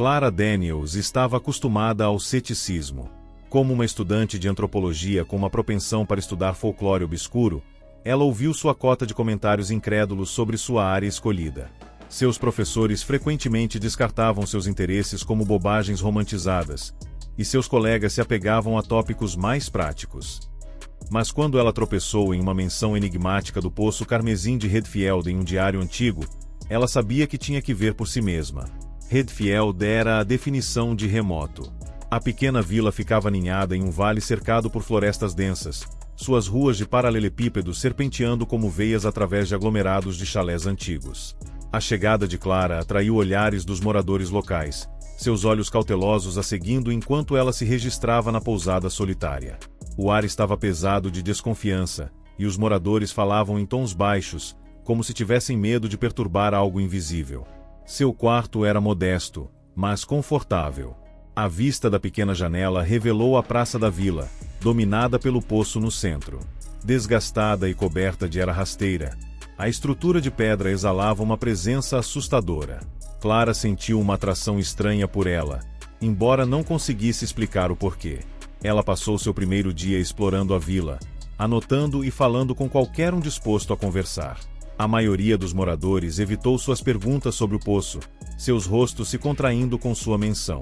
Clara Daniels estava acostumada ao ceticismo. Como uma estudante de antropologia com uma propensão para estudar folclore obscuro, ela ouviu sua cota de comentários incrédulos sobre sua área escolhida. Seus professores frequentemente descartavam seus interesses como bobagens romantizadas, e seus colegas se apegavam a tópicos mais práticos. Mas quando ela tropeçou em uma menção enigmática do Poço Carmesim de Redfield em um diário antigo, ela sabia que tinha que ver por si mesma. Redfield era a definição de remoto. A pequena vila ficava aninhada em um vale cercado por florestas densas, suas ruas de paralelepípedos serpenteando como veias através de aglomerados de chalés antigos. A chegada de Clara atraiu olhares dos moradores locais, seus olhos cautelosos a seguindo enquanto ela se registrava na pousada solitária. O ar estava pesado de desconfiança, e os moradores falavam em tons baixos, como se tivessem medo de perturbar algo invisível. Seu quarto era modesto, mas confortável. A vista da pequena janela revelou a praça da vila, dominada pelo poço no centro. Desgastada e coberta de era rasteira, a estrutura de pedra exalava uma presença assustadora. Clara sentiu uma atração estranha por ela, embora não conseguisse explicar o porquê. Ela passou seu primeiro dia explorando a vila, anotando e falando com qualquer um disposto a conversar. A maioria dos moradores evitou suas perguntas sobre o poço, seus rostos se contraindo com sua menção.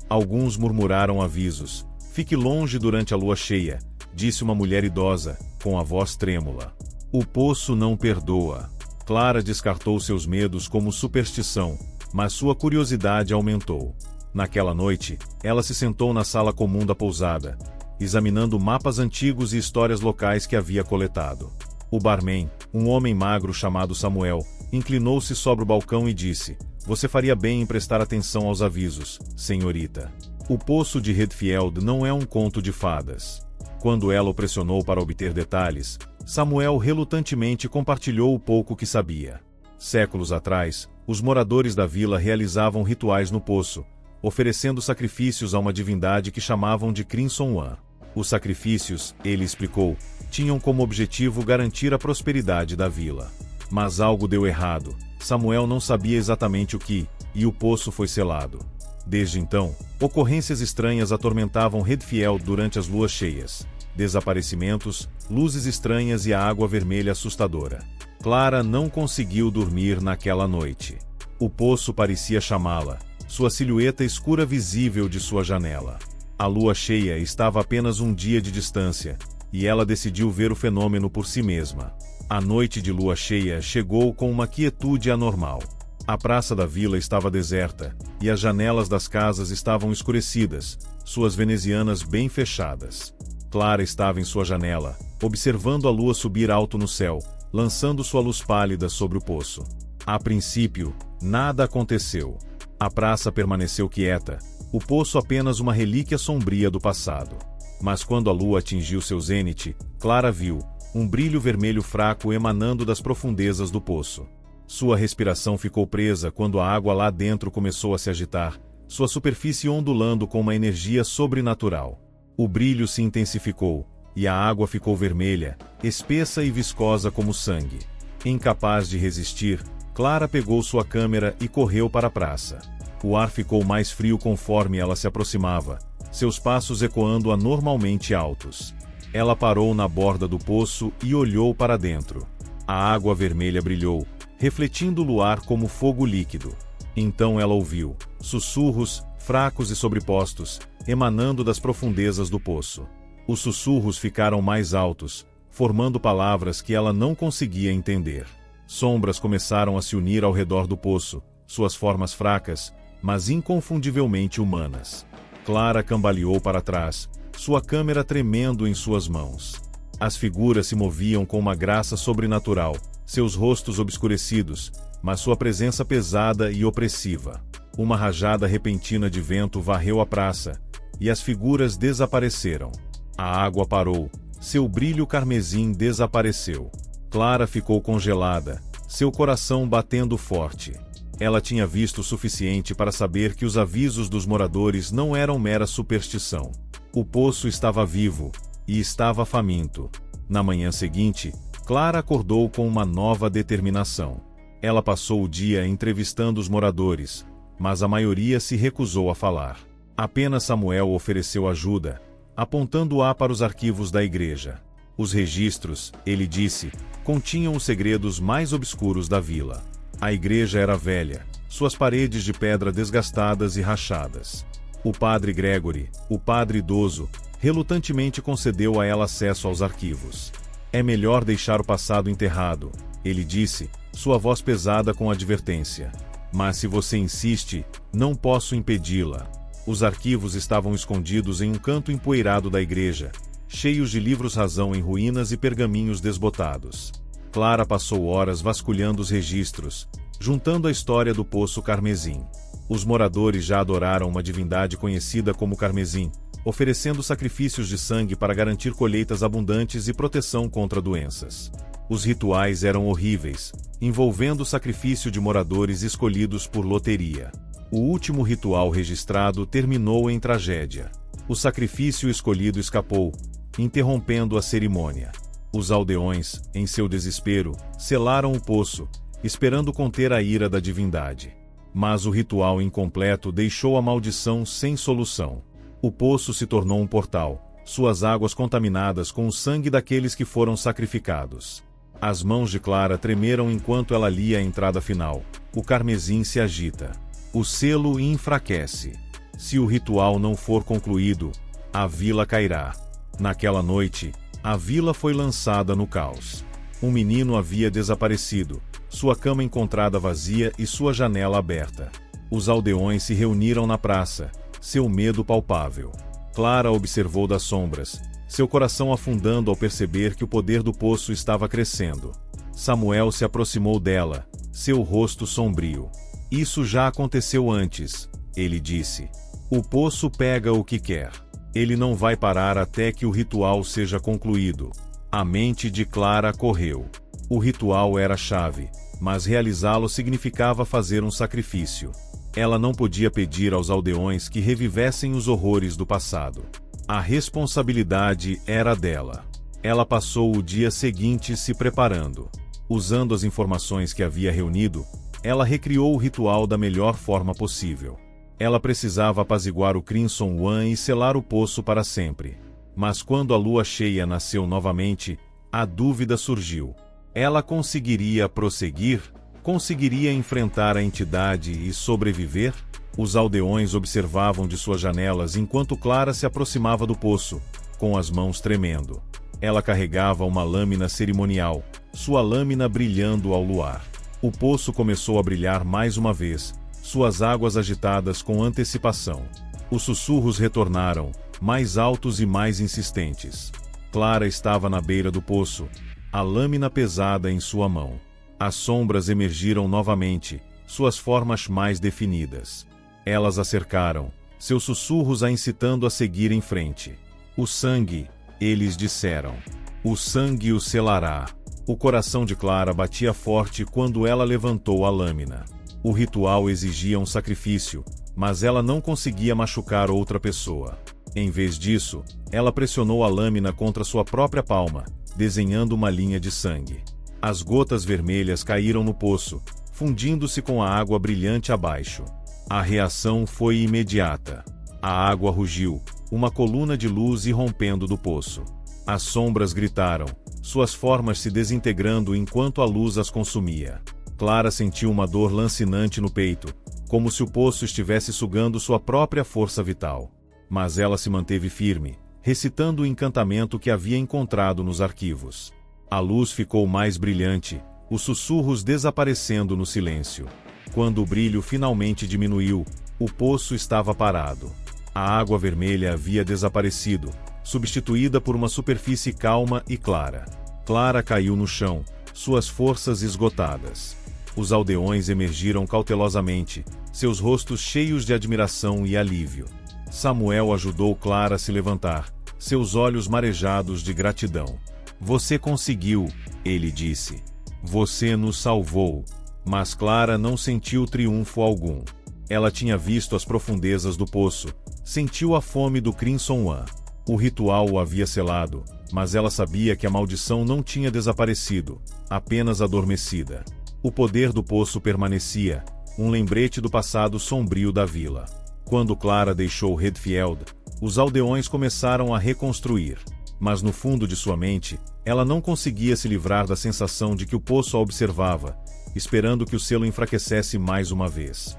Alguns murmuraram avisos. "Fique longe durante a lua cheia", disse uma mulher idosa, com a voz trêmula. O poço não perdoa. Clara descartou seus medos como superstição, mas sua curiosidade aumentou. Naquela noite, ela se sentou na sala comum da pousada, examinando mapas antigos e histórias locais que havia coletado. O barman, um homem magro chamado Samuel, inclinou-se sobre o balcão e disse: "Você faria bem em prestar atenção aos avisos, senhorita. O Poço de Redfield não é um conto de fadas." Quando ela o pressionou para obter detalhes, Samuel relutantemente compartilhou o pouco que sabia. Séculos atrás, os moradores da vila realizavam rituais no poço, oferecendo sacrifícios a uma divindade que chamavam de Crimson One. Os sacrifícios, ele explicou, tinham como objetivo garantir a prosperidade da vila. Mas algo deu errado. Samuel não sabia exatamente o que, e o poço foi selado. Desde então, ocorrências estranhas atormentavam Redfield durante as luas cheias. Desaparecimentos, luzes estranhas e a água vermelha assustadora. Clara não conseguiu dormir naquela noite. O poço parecia chamá-la, sua silhueta escura visível de sua janela. A lua cheia estava a apenas um dia de distância, e ela decidiu ver o fenômeno por si mesma. A noite de lua cheia chegou com uma quietude anormal. A praça da vila estava deserta, e as janelas das casas estavam escurecidas, suas venezianas bem fechadas. Clara estava em sua janela, observando a lua subir alto no céu, lançando sua luz pálida sobre o poço. A princípio, nada aconteceu. A praça permaneceu quieta, o poço apenas uma relíquia sombria do passado. Mas quando a lua atingiu seu zênite, Clara viu um brilho vermelho fraco emanando das profundezas do poço. Sua respiração ficou presa quando a água lá dentro começou a se agitar, sua superfície ondulando com uma energia sobrenatural. O brilho se intensificou, e a água ficou vermelha, espessa e viscosa como sangue. Incapaz de resistir, Clara pegou sua câmera e correu para a praça. O ar ficou mais frio conforme ela se aproximava, seus passos ecoando anormalmente altos. Ela parou na borda do poço e olhou para dentro. A água vermelha brilhou, refletindo o luar como fogo líquido. Então ela ouviu sussurros, fracos e sobrepostos, emanando das profundezas do poço. Os sussurros ficaram mais altos, formando palavras que ela não conseguia entender. Sombras começaram a se unir ao redor do poço, suas formas fracas, mas inconfundivelmente humanas. Clara cambaleou para trás, sua câmera tremendo em suas mãos. As figuras se moviam com uma graça sobrenatural, seus rostos obscurecidos, mas sua presença pesada e opressiva. Uma rajada repentina de vento varreu a praça, e as figuras desapareceram. A água parou, seu brilho carmesim desapareceu. Clara ficou congelada, seu coração batendo forte. Ela tinha visto o suficiente para saber que os avisos dos moradores não eram mera superstição. O poço estava vivo, e estava faminto. Na manhã seguinte, Clara acordou com uma nova determinação. Ela passou o dia entrevistando os moradores, mas a maioria se recusou a falar. Apenas Samuel ofereceu ajuda, apontando-a para os arquivos da igreja. Os registros, ele disse, continham os segredos mais obscuros da vila. A igreja era velha, suas paredes de pedra desgastadas e rachadas. O padre Gregory, o padre idoso, relutantemente concedeu a ela acesso aos arquivos. É melhor deixar o passado enterrado, ele disse, sua voz pesada com advertência. Mas se você insiste, não posso impedi-la. Os arquivos estavam escondidos em um canto empoeirado da igreja, cheios de livros-razão em ruínas e pergaminhos desbotados. Clara passou horas vasculhando os registros, juntando a história do Poço Carmesim. Os moradores já adoraram uma divindade conhecida como Carmesim, oferecendo sacrifícios de sangue para garantir colheitas abundantes e proteção contra doenças. Os rituais eram horríveis, envolvendo o sacrifício de moradores escolhidos por loteria. O último ritual registrado terminou em tragédia. O sacrifício escolhido escapou, interrompendo a cerimônia. Os aldeões, em seu desespero, selaram o poço, esperando conter a ira da divindade. Mas o ritual incompleto deixou a maldição sem solução. O poço se tornou um portal, suas águas contaminadas com o sangue daqueles que foram sacrificados. As mãos de Clara tremeram enquanto ela lia a entrada final. O carmesim se agita. O selo enfraquece. Se o ritual não for concluído, a vila cairá. Naquela noite, a vila foi lançada no caos. Um menino havia desaparecido, sua cama encontrada vazia e sua janela aberta. Os aldeões se reuniram na praça, seu medo palpável. Clara observou das sombras, seu coração afundando ao perceber que o poder do poço estava crescendo. Samuel se aproximou dela, seu rosto sombrio. Isso já aconteceu antes, ele disse. O poço pega o que quer. Ele não vai parar até que o ritual seja concluído. A mente de Clara correu. O ritual era a chave, mas realizá-lo significava fazer um sacrifício. Ela não podia pedir aos aldeões que revivessem os horrores do passado. A responsabilidade era dela. Ela passou o dia seguinte se preparando. Usando as informações que havia reunido, ela recriou o ritual da melhor forma possível. Ela precisava apaziguar o Crimson One e selar o poço para sempre. Mas quando a lua cheia nasceu novamente, a dúvida surgiu. Ela conseguiria prosseguir? Conseguiria enfrentar a entidade e sobreviver? Os aldeões observavam de suas janelas enquanto Clara se aproximava do poço, com as mãos tremendo. Ela carregava uma lâmina cerimonial, sua lâmina brilhando ao luar. O poço começou a brilhar mais uma vez, suas águas agitadas com antecipação. Os sussurros retornaram, mais altos e mais insistentes. Clara estava na beira do poço, a lâmina pesada em sua mão. As sombras emergiram novamente, suas formas mais definidas. Elas a cercaram, seus sussurros a incitando a seguir em frente. O sangue, eles disseram. O sangue o selará. O coração de Clara batia forte quando ela levantou a lâmina. O ritual exigia um sacrifício, mas ela não conseguia machucar outra pessoa. Em vez disso, ela pressionou a lâmina contra sua própria palma, desenhando uma linha de sangue. As gotas vermelhas caíram no poço, fundindo-se com a água brilhante abaixo. A reação foi imediata. A água rugiu, uma coluna de luz irrompendo do poço. As sombras gritaram, suas formas se desintegrando enquanto a luz as consumia. Clara sentiu uma dor lancinante no peito, como se o poço estivesse sugando sua própria força vital. Mas ela se manteve firme, recitando o encantamento que havia encontrado nos arquivos. A luz ficou mais brilhante, os sussurros desaparecendo no silêncio. Quando o brilho finalmente diminuiu, o poço estava parado. A água vermelha havia desaparecido, substituída por uma superfície calma e clara. Clara caiu no chão, suas forças esgotadas. Os aldeões emergiram cautelosamente, seus rostos cheios de admiração e alívio. Samuel ajudou Clara a se levantar, seus olhos marejados de gratidão. Você conseguiu, ele disse. Você nos salvou. Mas Clara não sentiu triunfo algum. Ela tinha visto as profundezas do poço, sentiu a fome do Crimson One. O ritual o havia selado, mas ela sabia que a maldição não tinha desaparecido, apenas adormecida. O poder do poço permanecia, um lembrete do passado sombrio da vila. Quando Clara deixou Redfield, os aldeões começaram a reconstruir. Mas no fundo de sua mente, ela não conseguia se livrar da sensação de que o poço a observava, esperando que o selo enfraquecesse mais uma vez.